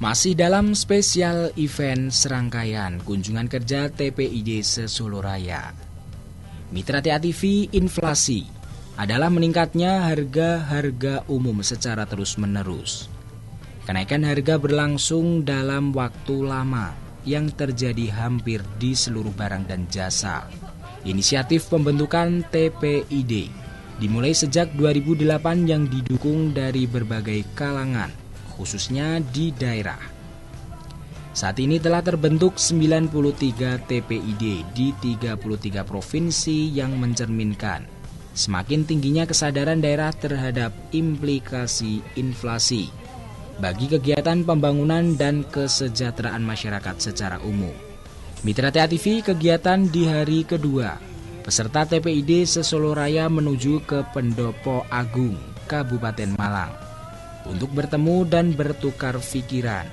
Masih dalam spesial event serangkaian kunjungan kerja TPID se-Solo Raya. Mitra TA TV, inflasi adalah meningkatnya harga-harga umum secara terus-menerus. Kenaikan harga berlangsung dalam waktu lama yang terjadi hampir di seluruh barang dan jasa. Inisiatif pembentukan TPID dimulai sejak 2008 yang didukung dari berbagai kalangan, khususnya di daerah. Saat ini telah terbentuk 93 TPID di 33 provinsi yang mencerminkan semakin tingginya kesadaran daerah terhadap implikasi inflasi bagi kegiatan pembangunan dan kesejahteraan masyarakat secara umum. Mitra TA TV, kegiatan di hari kedua, peserta TPID se-Solo Raya menuju ke Pendopo Agung, Kabupaten Malang, untuk bertemu dan bertukar pikiran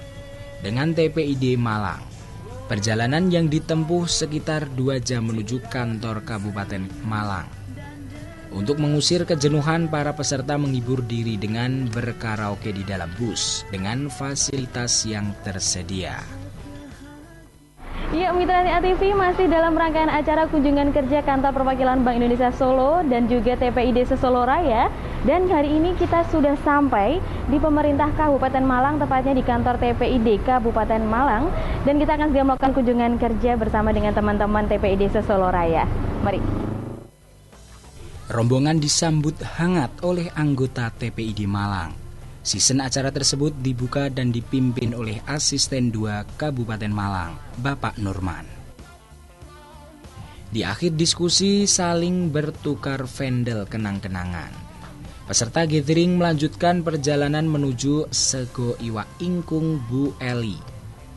dengan TPID Malang. Perjalanan yang ditempuh sekitar 2 jam menuju kantor Kabupaten Malang. Untuk mengusir kejenuhan, para peserta menghibur diri dengan berkaraoke di dalam bus dengan fasilitas yang tersedia. Ya, Mitra TA TV masih dalam rangkaian acara kunjungan kerja Kantor Perwakilan Bank Indonesia Solo dan juga TPID se-Solo Raya. Dan hari ini kita sudah sampai di pemerintah Kabupaten Malang, tepatnya di kantor TPID Kabupaten Malang. Dan kita akan segera melakukan kunjungan kerja bersama dengan teman-teman TPID se-Solo Raya. Mari. Rombongan disambut hangat oleh anggota TPID Malang. Season acara tersebut dibuka dan dipimpin oleh Asisten 2 Kabupaten Malang, Bapak Nurman. Di akhir diskusi saling bertukar vendel kenang-kenangan. Peserta gathering melanjutkan perjalanan menuju Sego Iwa Ingkung Bu Eli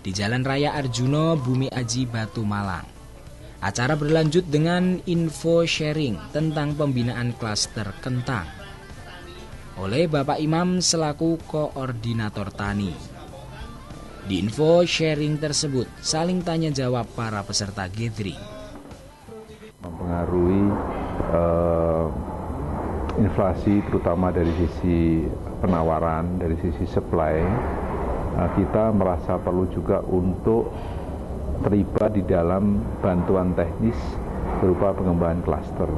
di Jalan Raya Arjuno Bumi Aji Batu Malang. Acara berlanjut dengan info sharing tentang pembinaan klaster kentang oleh Bapak Imam selaku koordinator tani. Di info sharing tersebut saling tanya jawab para peserta gathering. Mempengaruhi inflasi terutama dari sisi penawaran, dari sisi supply, kita merasa perlu juga untuk terlibat di dalam bantuan teknis berupa pengembangan klaster.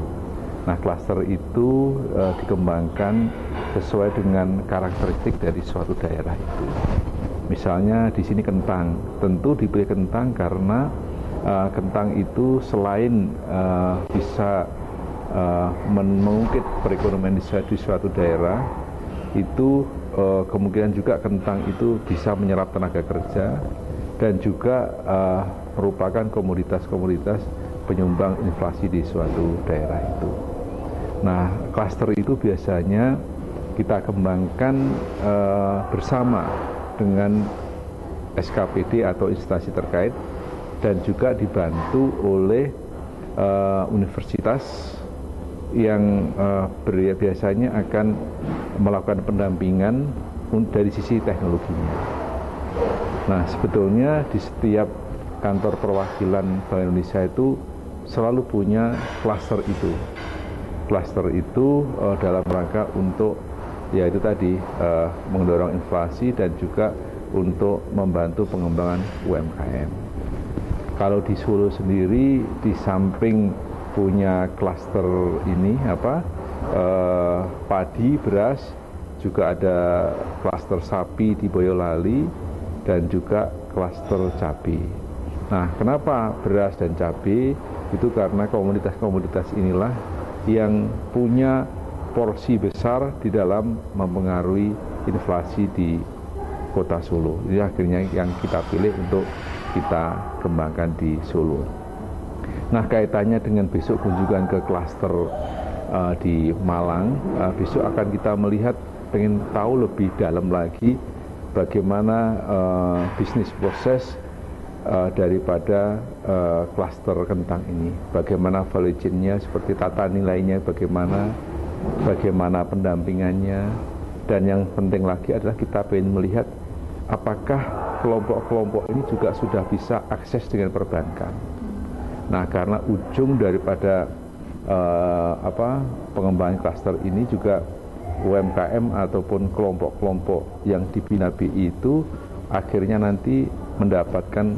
Nah, klaster itu dikembangkan sesuai dengan karakteristik dari suatu daerah itu. Misalnya di sini kentang, tentu dipilih kentang karena kentang itu selain bisa mengungkit perekonomian di suatu daerah, itu kemungkinan juga kentang itu bisa menyerap tenaga kerja dan juga merupakan komoditas-komoditas penyumbang inflasi di suatu daerah itu. Nah, klaster itu biasanya kita kembangkan bersama dengan SKPD atau instansi terkait dan juga dibantu oleh universitas yang biasanya akan melakukan pendampingan dari sisi teknologinya. Nah, sebetulnya di setiap kantor perwakilan Bank Indonesia itu selalu punya klaster itu. Klaster itu dalam rangka untuk yaitu tadi mendorong inflasi dan juga untuk membantu pengembangan UMKM. Kalau di Solo sendiri, di samping punya klaster ini padi, beras, juga ada klaster sapi di Boyolali dan juga klaster cabai. Nah, kenapa beras dan cabai? Itu karena komoditas-komoditas inilah yang punya porsi besar di dalam mempengaruhi inflasi di kota Solo. Ini akhirnya yang kita pilih untuk kita kembangkan di Solo. Nah, kaitannya dengan besok kunjungan ke klaster di Malang, besok akan kita melihat, pengen tahu lebih dalam lagi bagaimana bisnis proses daripada klaster kentang ini, bagaimana value chain-nya, seperti tata nilainya, bagaimana pendampingannya, dan yang penting lagi adalah kita ingin melihat apakah kelompok-kelompok ini juga sudah bisa akses dengan perbankan. Nah, karena ujung daripada pengembangan klaster ini juga UMKM ataupun kelompok-kelompok yang dibina BI itu akhirnya nanti mendapatkan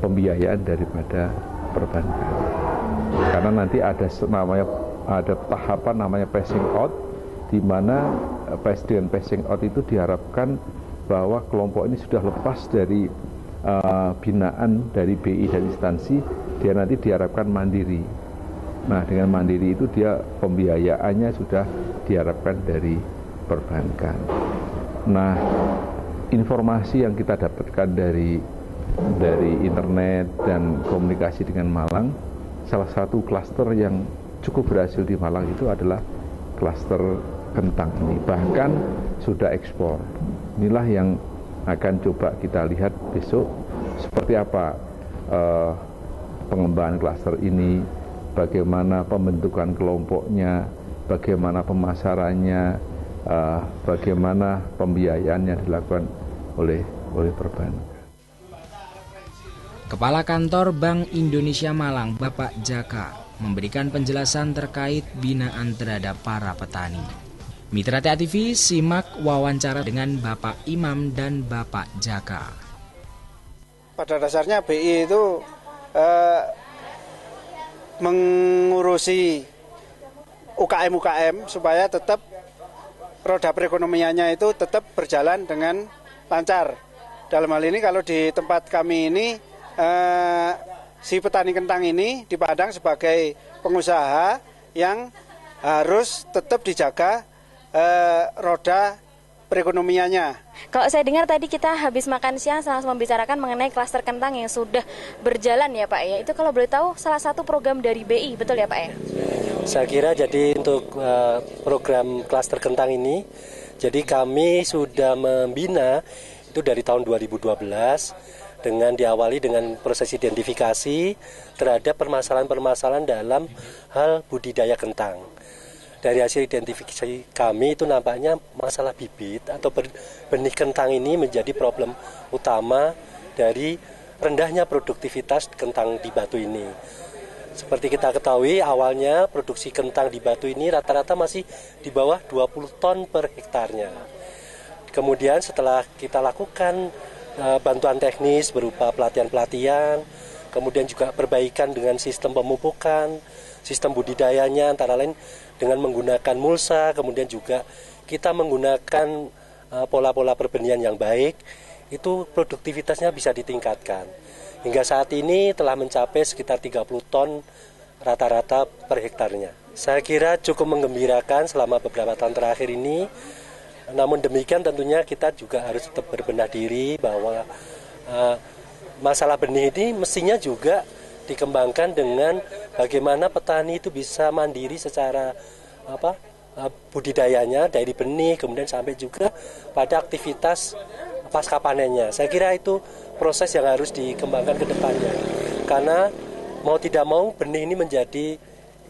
pembiayaan daripada perbankan. Karena nanti ada tahapan namanya passing out, di mana dengan passing out itu diharapkan bahwa kelompok ini sudah lepas dari binaan dari BI dan instansi, dia nanti diharapkan mandiri. Nah, dengan mandiri itu dia pembiayaannya sudah diharapkan dari perbankan. Nah, informasi yang kita dapatkan dari internet dan komunikasi dengan Malang, salah satu klaster yang cukup berhasil di Malang itu adalah klaster kentang ini. Bahkan sudah ekspor. Inilah yang akan coba kita lihat besok seperti apa pengembangan klaster ini, bagaimana pembentukan kelompoknya, bagaimana pemasarannya, bagaimana pembiayaannya dilakukan oleh perbankan. Kepala Kantor Bank Indonesia Malang, Bapak Jaka, memberikan penjelasan terkait binaan terhadap para petani. Mitra TA TV simak wawancara dengan Bapak Imam dan Bapak Jaka. Pada dasarnya BI itu mengurusi UKM supaya tetap roda perekonomiannya itu tetap berjalan dengan lancar. Dalam hal ini kalau di tempat kami ini si petani kentang ini dipandang sebagai pengusaha yang harus tetap dijaga roda perekonomiannya. Kalau saya dengar tadi kita habis makan siang langsung membicarakan mengenai klaster kentang yang sudah berjalan ya Pak ya. Itu kalau boleh tahu salah satu program dari BI, betul ya Pak ya? Saya kira jadi untuk program klaster kentang ini, jadi kami sudah membina itu dari tahun 2012 dengan diawali dengan proses identifikasi terhadap permasalahan-permasalahan dalam hal budidaya kentang. Dari hasil identifikasi kami itu nampaknya masalah bibit atau benih kentang ini menjadi problem utama dari rendahnya produktivitas kentang di Batu ini. Seperti kita ketahui awalnya produksi kentang di Batu ini rata-rata masih di bawah 20 ton per hektarnya. Kemudian setelah kita lakukan bantuan teknis berupa pelatihan-pelatihan, kemudian juga perbaikan dengan sistem pemupukan, sistem budidayanya antara lain dengan menggunakan mulsa, kemudian juga kita menggunakan pola-pola perbenihan yang baik, itu produktivitasnya bisa ditingkatkan. Hingga saat ini telah mencapai sekitar 30 ton rata-rata per hektarnya. Saya kira cukup menggembirakan selama beberapa tahun terakhir ini. Namun demikian tentunya kita juga harus tetap berbenah diri bahwa masalah benih ini mestinya juga dikembangkan dengan bagaimana petani itu bisa mandiri secara budidayanya dari benih kemudian sampai juga pada aktivitas pasca panennya. Saya kira itu proses yang harus dikembangkan ke depannya. Karena mau tidak mau benih ini menjadi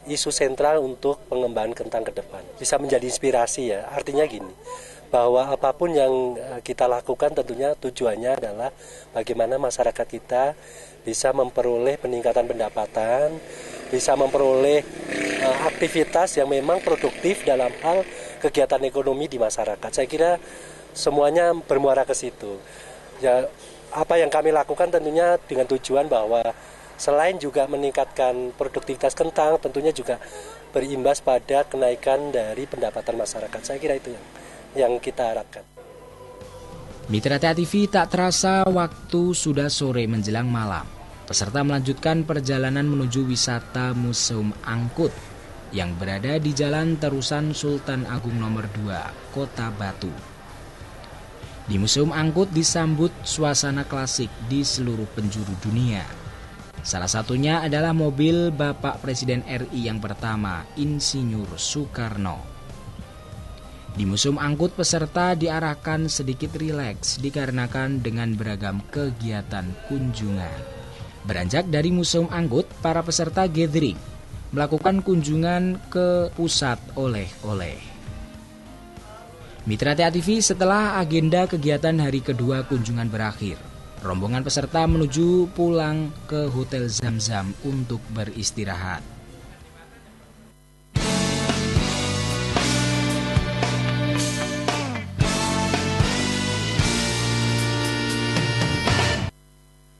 isu sentral untuk pengembangan kentang ke depan. Bisa menjadi inspirasi ya. Artinya gini, bahwa apapun yang kita lakukan tentunya tujuannya adalah bagaimana masyarakat kita bisa memperoleh peningkatan pendapatan, bisa memperoleh aktivitas yang memang produktif dalam hal kegiatan ekonomi di masyarakat. Saya kira semuanya bermuara ke situ. Ya, apa yang kami lakukan tentunya dengan tujuan bahwa selain juga meningkatkan produktivitas kentang, tentunya juga berimbas pada kenaikan dari pendapatan masyarakat. Saya kira itu yang kita harapkan. Mitra TA TV, tak terasa waktu sudah sore menjelang malam. Peserta melanjutkan perjalanan menuju wisata Museum Angkut yang berada di Jalan Terusan Sultan Agung nomor 2, Kota Batu. Di Museum Angkut disambut suasana klasik di seluruh penjuru dunia. Salah satunya adalah mobil Bapak Presiden RI yang pertama, Insinyur Soekarno. Di Museum Angkut peserta diarahkan sedikit rileks dikarenakan dengan beragam kegiatan kunjungan. Beranjak dari Museum Angkut, para peserta gathering melakukan kunjungan ke pusat oleh-oleh. Mitra TA TV, setelah agenda kegiatan hari kedua kunjungan berakhir, rombongan peserta menuju pulang ke Hotel Zam-Zam untuk beristirahat.